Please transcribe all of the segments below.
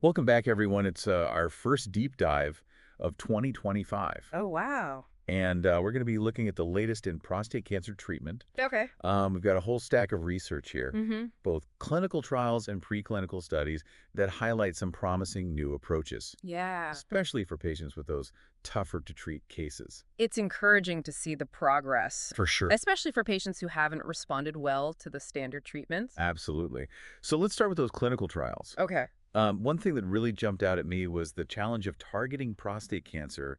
Welcome back, everyone. It's our first deep dive of 2025. Oh, wow. And we're going to be looking at the latest in prostate cancer treatment. Okay. We've got a whole stack of research here, Mm-hmm. both clinical trials and preclinical studies that highlight some promising new approaches, Yeah. especially for patients with those tougher to treat cases. It's encouraging to see the progress, For sure. especially for patients who haven't responded well to the standard treatments. Absolutely. So let's start with those clinical trials. Okay. One thing that really jumped out at me was the challenge of targeting prostate cancer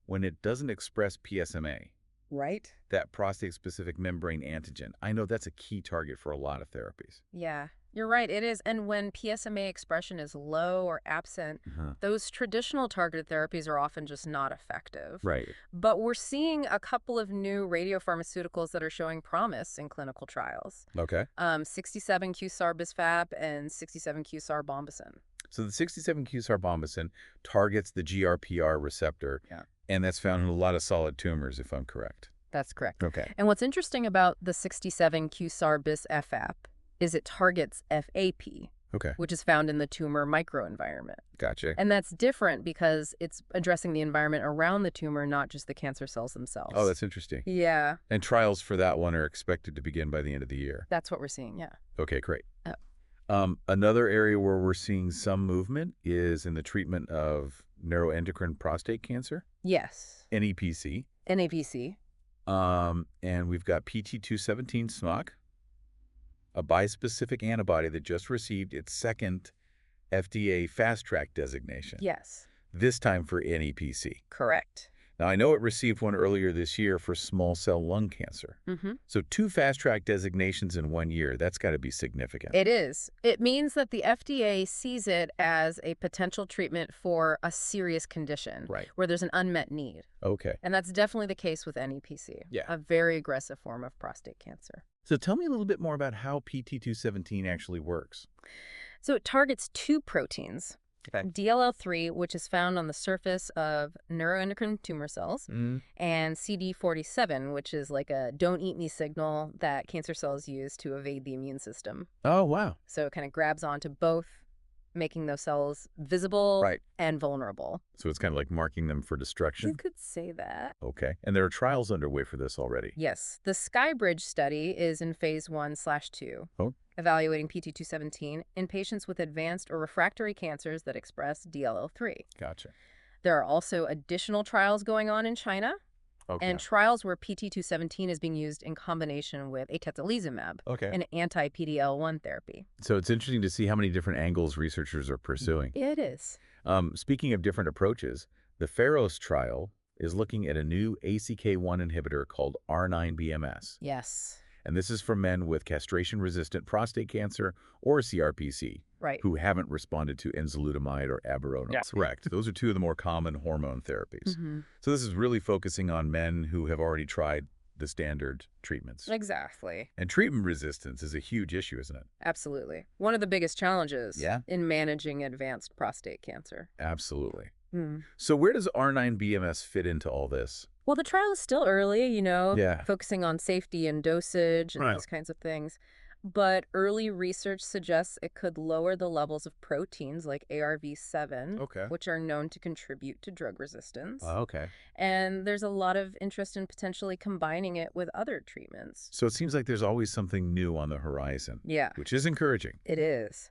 when it doesn't express PSMA, Right? that prostate-specific membrane antigen. I know that's a key target for a lot of therapies. Yeah, you're right. It is. And when PSMA expression is low or absent, Uh-huh. those traditional targeted therapies are often just not effective. Right. But we're seeing a couple of new radiopharmaceuticals that are showing promise in clinical trials. Okay. 67Q-SAR bisfap and 67Q-SAR bombacin. So the 67Q sarbombacin targets the GRPR receptor, Yeah. and that's found in a lot of solid tumors, if I'm correct. That's correct. Okay. And what's interesting about the 67Q-SAR bis FAP is it targets FAP, Okay. which is found in the tumor microenvironment. Gotcha. And that's different because it's addressing the environment around the tumor, not just the cancer cells themselves. Oh, that's interesting. Yeah, And trials for that one are expected to begin by the end of the year. that's what we're seeing, yeah. Okay, great. Oh. Another area where we're seeing some movement is in the treatment of neuroendocrine prostate cancer, Yes. NEPC. NAPC. And we've got PT217 SMOC, a bispecific antibody that just received its second FDA Fast Track designation, Yes, this time for NEPC. correct. Now, I know it received one earlier this year for small cell lung cancer. Mm-hmm. So 2 Fast Track designations in 1 year, that's got to be significant. It is. It means that the FDA sees it as a potential treatment for a serious condition Right. where there's an unmet need. Okay. And that's definitely the case with NEPC, Yeah. a very aggressive form of prostate cancer. So tell me a little bit more about how PT217 actually works. So it targets 2 proteins, Okay. DLL3, which is found on the surface of neuroendocrine tumor cells, and CD47, which is like a don't eat me signal that cancer cells use to evade the immune system. Oh, wow. So it kind of grabs onto both, making those cells visible Right. and vulnerable. So it's kind of like marking them for You destruction. could say that. Okay. And there are trials underway for this already. Yes. The Skybridge study is in phase 1/2, Oh. evaluating PT217 in patients with advanced or refractory cancers that express DLL3. Gotcha. There are also additional trials going on in China, Okay. and trials where PT217 is being used in combination with atezolizumab, Okay. an anti-PD-L1 therapy. So it's interesting to see how many different angles researchers are pursuing. It is. Speaking of different approaches, the Pharos trial is looking at a new ACK1 inhibitor called R9BMS. Yes. And this is for men with castration-resistant prostate cancer or CRPC Right. who haven't responded to enzalutamide or abiraterone. Yeah. Correct. Those are 2 of the more common hormone therapies. Mm-hmm. So this is really focusing on men who have already tried the standard treatments. Exactly. And treatment resistance is a huge issue, isn't it? Absolutely. One of the biggest challenges Yeah. in managing advanced prostate cancer. Absolutely. Hmm. So where does R9BMS fit into all this? Well, the trial is still early, Yeah. focusing on safety and dosage and Right. those kinds of things. But early research suggests it could lower the levels of proteins like ARV7, Okay. which are known to contribute to drug resistance. Okay. And there's a lot of interest in potentially combining it with other treatments. So it seems like there's always something new on the horizon, Yeah, which is encouraging. it is.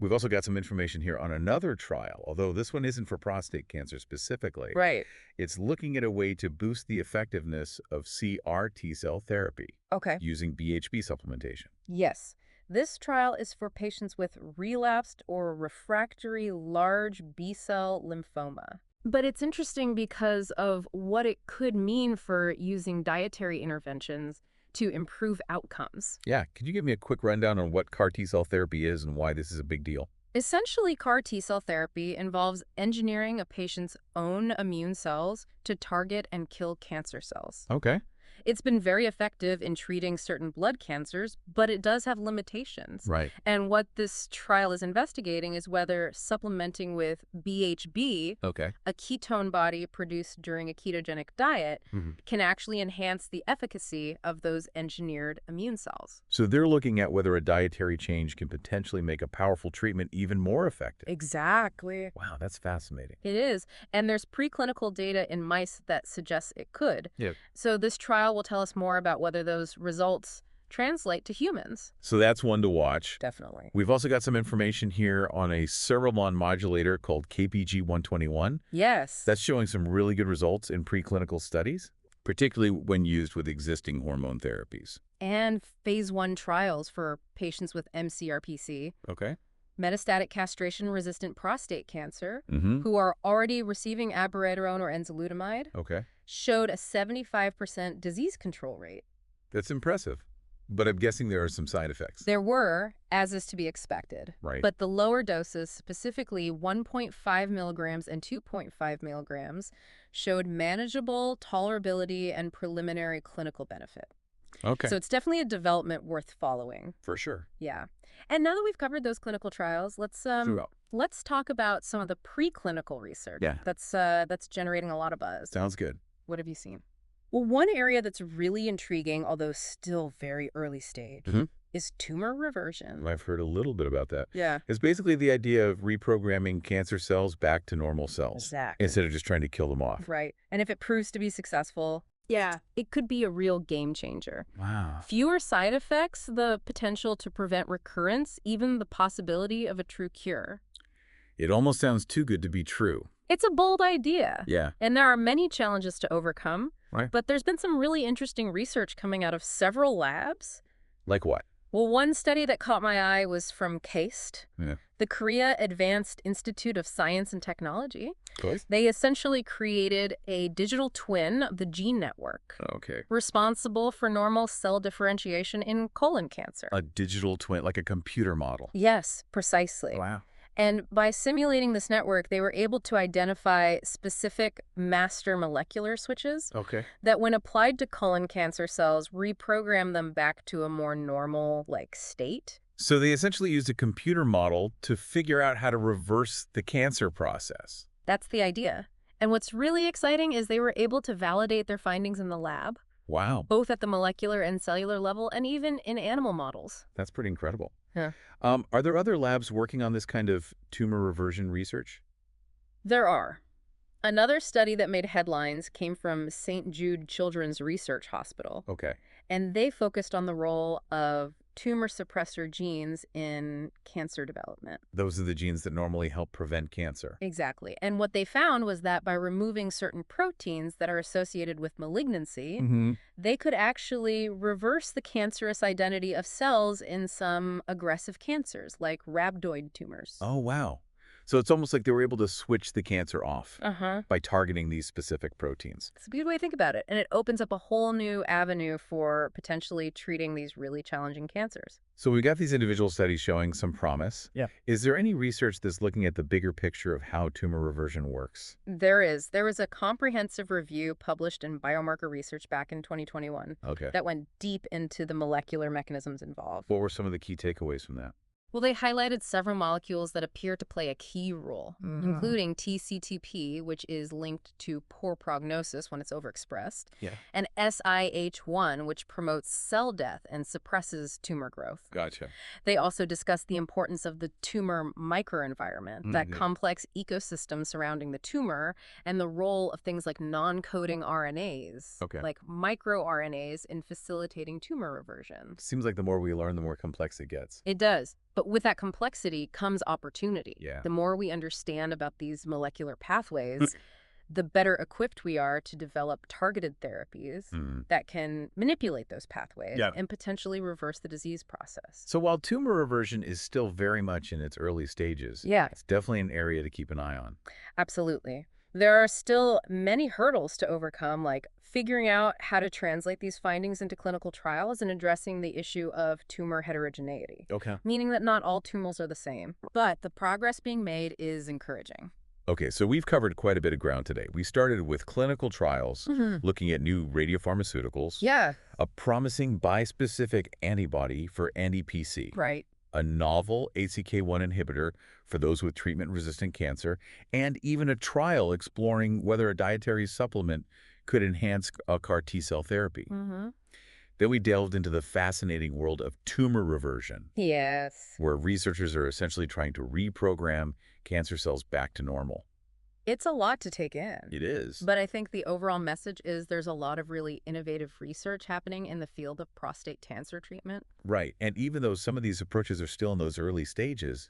We've also got some information here on another trial, although this one isn't for prostate cancer specifically. Right. It's looking at a way to boost the effectiveness of CR T-cell therapy Okay. using BHB supplementation. Yes. This trial is for patients with relapsed or refractory large B-cell lymphoma. But it's interesting because of what it could mean for using dietary interventions to improve outcomes. Yeah, could you give me a quick rundown on what CAR T-cell therapy is and why this is a big deal? Essentially, CAR T-cell therapy involves engineering a patient's own immune cells to target and kill cancer cells. Okay. It's been very effective in treating certain blood cancers, but it does have limitations. Right. And what this trial is investigating is whether supplementing with BHB, Okay. a ketone body produced during a ketogenic diet, can actually enhance the efficacy of those engineered immune cells. So they're looking at whether a dietary change can potentially make a powerful treatment even more effective. Exactly. Wow, that's fascinating. It is. And there's preclinical data in mice that suggests it could. Yeah. So this trial will tell us more about whether those results translate to humans. So that's one to watch. Definitely. We've also got some information here on a cereblon modulator called KPG-121. Yes. That's showing some really good results in preclinical studies, particularly when used with existing hormone therapies. And phase 1 trials for patients with MCRPC, Okay. metastatic castration-resistant prostate cancer, Mm-hmm. who are already receiving abiraterone or enzalutamide, Okay. showed a 75% disease control rate. That's impressive. But I'm guessing there are some side effects. There were, as is to be expected. Right. But the lower doses, specifically 1.5 milligrams and 2.5 milligrams, showed manageable tolerability and preliminary clinical benefit. Okay. So it's definitely a development worth following. For sure. Yeah. And now that we've covered those clinical trials, let's talk about some of the preclinical research that's generating a lot of buzz. Sounds good. What have you seen? Well, one area that's really intriguing, although still very early stage, is tumor reversion. I've heard a little bit about that. Yeah. It's basically the idea of reprogramming cancer cells back to normal cells. Exactly. Instead of just trying to kill them off. Right. And if it proves to be successful, it could be a real game changer. Wow. Fewer side effects, the potential to prevent recurrence, even the possibility of a true cure. It almost sounds too good to be true. It's a bold idea. Yeah. And there are many challenges to overcome. Right. But there's been some really interesting research coming out of several labs. Like what? Well, one study that caught my eye was from KAIST, Yeah. the Korea Advanced Institute of Science and Technology. Course? They essentially created a digital twin of the gene network Okay. responsible for normal cell differentiation in colon cancer. A digital twin, like a computer model. Yes, precisely. Wow. And by simulating this network, they were able to identify specific master molecular switches Okay. that, when applied to colon cancer cells, reprogram them back to a more normal, state. So they essentially used a computer model to figure out how to reverse the cancer process. That's the idea. And what's really exciting is they were able to validate their findings in the lab, Wow. both at the molecular and cellular level, and even in animal models. That's pretty incredible. Yeah. Are there other labs working on this kind of tumor reversion research? There are. Another study that made headlines came from St. Jude Children's Research Hospital, Okay. and they focused on the role of tumor suppressor genes in cancer development. Those are the genes that normally help prevent cancer. Exactly. And what they found was that by removing certain proteins that are associated with malignancy, they could actually reverse the cancerous identity of cells in some aggressive cancers, like rhabdoid tumors. Oh, wow. So it's almost like they were able to switch the cancer off Uh-huh. by targeting these specific proteins. It's a good way to think about it. And it opens up a whole new avenue for potentially treating these really challenging cancers. So we got these individual studies showing some promise. Yeah. Is there any research that's looking at the bigger picture of how tumor reversion works? There is. There was a comprehensive review published in Biomarker Research back in 2021 Okay. that went deep into the molecular mechanisms involved. What were some of the key takeaways from that? Well, they highlighted several molecules that appear to play a key role, including TCTP, which is linked to poor prognosis when it's overexpressed, and SIH1, which promotes cell death and suppresses tumor growth. Gotcha. They also discussed the importance of the tumor microenvironment, that complex ecosystem surrounding the tumor, and the role of things like non-coding RNAs, like microRNAs, in facilitating tumor reversion. Seems like the more we learn, the more complex it gets. It does. But with that complexity comes opportunity. Yeah. The more we understand about these molecular pathways, the better equipped we are to develop targeted therapies that can manipulate those pathways and potentially reverse the disease process. So while tumor reversion is still very much in its early stages, it's definitely an area to keep an eye on. Absolutely. There are still many hurdles to overcome, like figuring out how to translate these findings into clinical trials and addressing the issue of tumor heterogeneity. Okay. Meaning that not all tumors are the same. But the progress being made is encouraging. Okay, so we've covered quite a bit of ground today. We started with clinical trials, looking at new radiopharmaceuticals, Yeah, a promising bispecific antibody for NEPC, right. a novel ACK1 inhibitor for those with treatment-resistant cancer, and even a trial exploring whether a dietary supplement could enhance a CAR T-cell therapy. Mm-hmm. Then we delved into the fascinating world of tumor reversion, Yes. where researchers are essentially trying to reprogram cancer cells back to normal. It's a lot to take in. It is. But I think the overall message is there's a lot of really innovative research happening in the field of prostate cancer treatment. Right, and even though some of these approaches are still in those early stages,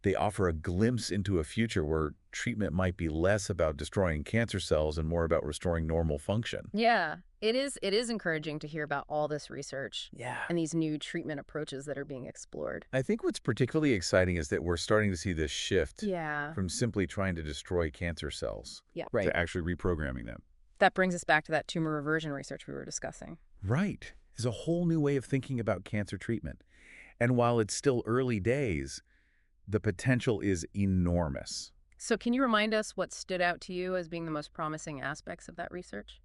they offer a glimpse into a future where treatment might be less about destroying cancer cells and more about restoring normal function. Yeah, it is encouraging to hear about all this research Yeah. and these new treatment approaches that are being explored. I think what's particularly exciting is that we're starting to see this shift Yeah. from simply trying to destroy cancer cells Yeah. to actually reprogramming them. That brings us back to that tumor reversion research we were discussing. Right. It's a whole new way of thinking about cancer treatment. And while it's still early days, the potential is enormous. So can you remind us what stood out to you as being the most promising aspects of that research?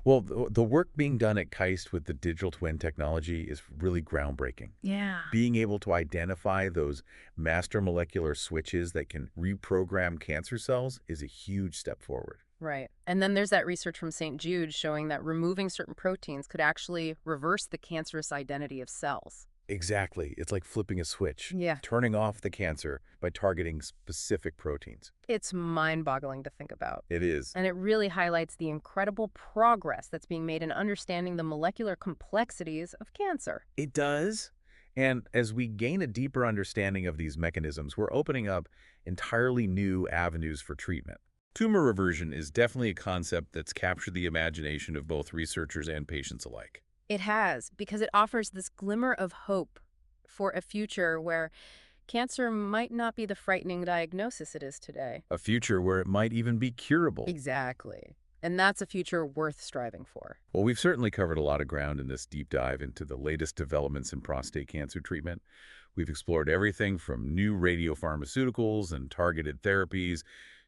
Well, the work being done at KAIST with the digital twin technology is really groundbreaking. Yeah. Being able to identify those master molecular switches that can reprogram cancer cells is a huge step forward. Right. And then there's that research from St. Jude showing that removing certain proteins could actually reverse the cancerous identity of cells. Exactly. It's like flipping a switch, Yeah. turning off the cancer by targeting specific proteins. It's mind-boggling to think about. It is. And it really highlights the incredible progress that's being made in understanding the molecular complexities of cancer. It does. And as we gain a deeper understanding of these mechanisms, we're opening up entirely new avenues for treatment. Tumor reversion is definitely a concept that's captured the imagination of both researchers and patients alike. It has, because it offers this glimmer of hope for a future where cancer might not be the frightening diagnosis it is today. A future where it might even be curable. Exactly. And that's a future worth striving for. Well, we've certainly covered a lot of ground in this deep dive into the latest developments in prostate cancer treatment. We've explored everything from new radiopharmaceuticals and targeted therapies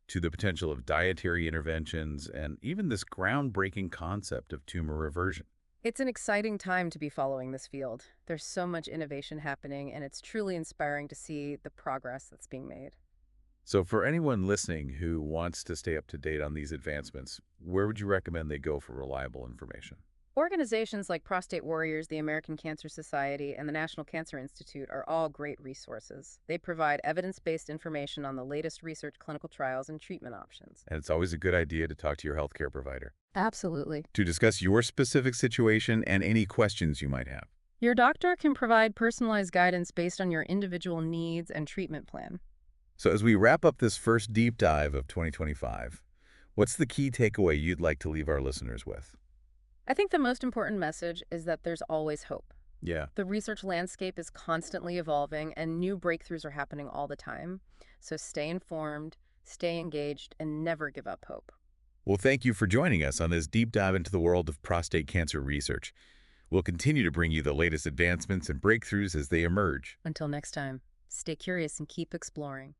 to the potential of dietary interventions and even this groundbreaking concept of tumor reversion. It's an exciting time to be following this field. There's so much innovation happening, and it's truly inspiring to see the progress that's being made. So for anyone listening who wants to stay up to date on these advancements, where would you recommend they go for reliable information? Organizations like Prostate Warriors, the American Cancer Society, and the National Cancer Institute are all great resources. They provide evidence-based information on the latest research, clinical trials, and treatment options. And it's always a good idea to talk to your healthcare provider Absolutely. to discuss your specific situation and any questions you might have. Your doctor can provide personalized guidance based on your individual needs and treatment plan. So as we wrap up this first deep dive of 2025, what's the key takeaway you'd like to leave our listeners with? I think the most important message is that there's always hope. Yeah. The research landscape is constantly evolving, and new breakthroughs are happening all the time. So stay informed, stay engaged, and never give up hope. Well, thank you for joining us on this deep dive into the world of prostate cancer research. We'll continue to bring you the latest advancements and breakthroughs as they emerge. Until next time, stay curious and keep exploring.